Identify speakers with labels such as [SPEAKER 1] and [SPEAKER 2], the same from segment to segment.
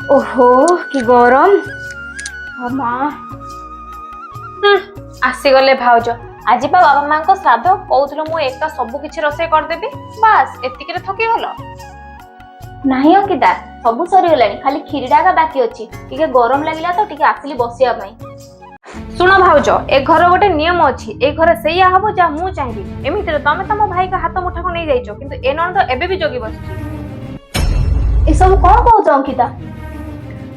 [SPEAKER 1] ओहो कि गरम। हाँ माँ।
[SPEAKER 2] आसीगले भाउज आज बा बाबा माँ को श्राद्ध कौन मु एका सबु किछि रोषेई करदेबी बास एतिकिरे थकी गल।
[SPEAKER 1] नहीं अंकिता सब सरीगलानी खाली खीरीटा का बाकी अच्छी टिके गरम लगिला तो टिके आसिली बसिया पई।
[SPEAKER 2] सुन भाउज ए घर गोटे नियम अच्छी ए घर सैया हबो जा मु चाहिए एमितिरे तमे तम भाई का हाथ मुठा को नहीं जाइछो किंतु ए ननद एबे भी जोगी बसछि।
[SPEAKER 1] ए सब कौन कहूच अंकिता?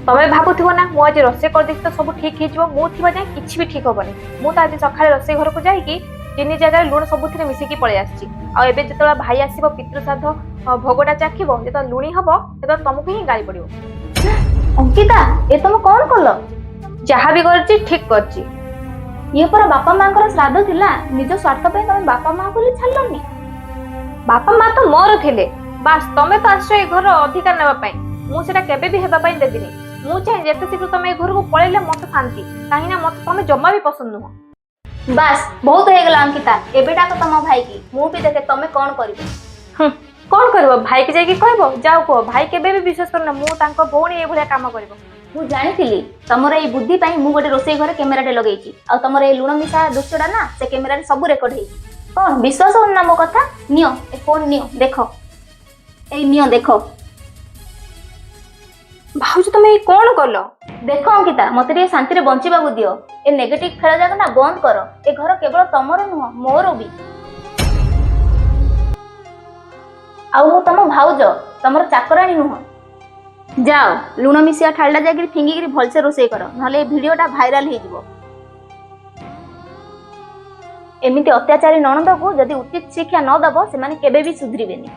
[SPEAKER 2] तमे भाबुथिबो ना मु आज रोषेई कर देछि तो सब ठीक हिजबो मु थिबा जाय किछि भी ठीक होबनी। मु तो आज सखाळे रोषेई घर को जाई कि तीन जगह लुण सबुथिरे मिसिकी पळे आछि आ एबे जेतला भाई आसीबो पितृ श्राद्ध भोगटा चाखिबो जेत लुणी हबो तेत तमकु ही गाली पड़िबो।
[SPEAKER 1] अंकिता ए तुम कौन कल?
[SPEAKER 2] जहा भी करछि ठीक करछि।
[SPEAKER 1] ये पर बापा माँ श्राद्ध थिला निज स्वार्थ पे तुम बापा माँ को छाड़लनी।
[SPEAKER 2] बापा माँ तो मोर थिले बास तमे तो आश्रय घर अधिकार नेबा पई मु सेटा केबे भी हेबा पई देबिनी। मु चाहे जेते शीघ्र तमे घर को पळेले मते शांति काहे ना मते तमे जम्मा भी पसंद नुह।
[SPEAKER 1] बास बहुत हो गला अंकिता एबे डाक तम भाई की मु भी देखे तमे कौन करिवो।
[SPEAKER 2] कौन करबो भाई के जाई कहबो जाओ को भाई केबे भी विश्वास करना मु तांको भौणी ए भलिया काम करबो।
[SPEAKER 1] मु जानिथिली तमर ए बुद्धि पई मु गोटे रोसई घरे कैमराटे लगेइची आ तमर ए लुण मिसा दृश्यटा ना से कैमरा रे सब रेकॉर्ड हेई। कौन विश्वास हो ना मो कथा? नियो ए फोन नियो देखो ए नियो देखो।
[SPEAKER 2] भाउज तमे ए कोन कलो?
[SPEAKER 1] देखो अंकिता मते रे शांति रे बंचिबा को दियो ए नेगेटिव खेल जाक ना बंद करो। ए घर केवल तमरो नुह मोर भी। आ मु तम भाउज तमर चाकरानी नुह। जाओ लुण मिसिया ठालडा जागिरी फिंगिकी भलसे रोषेई कर नहले भिडियोटा भाइराल हो जिवो। एमिति अत्याचारी ननद को जदि उचित शिक्षा न दबो से माने केबे भी सुधरिबेनी।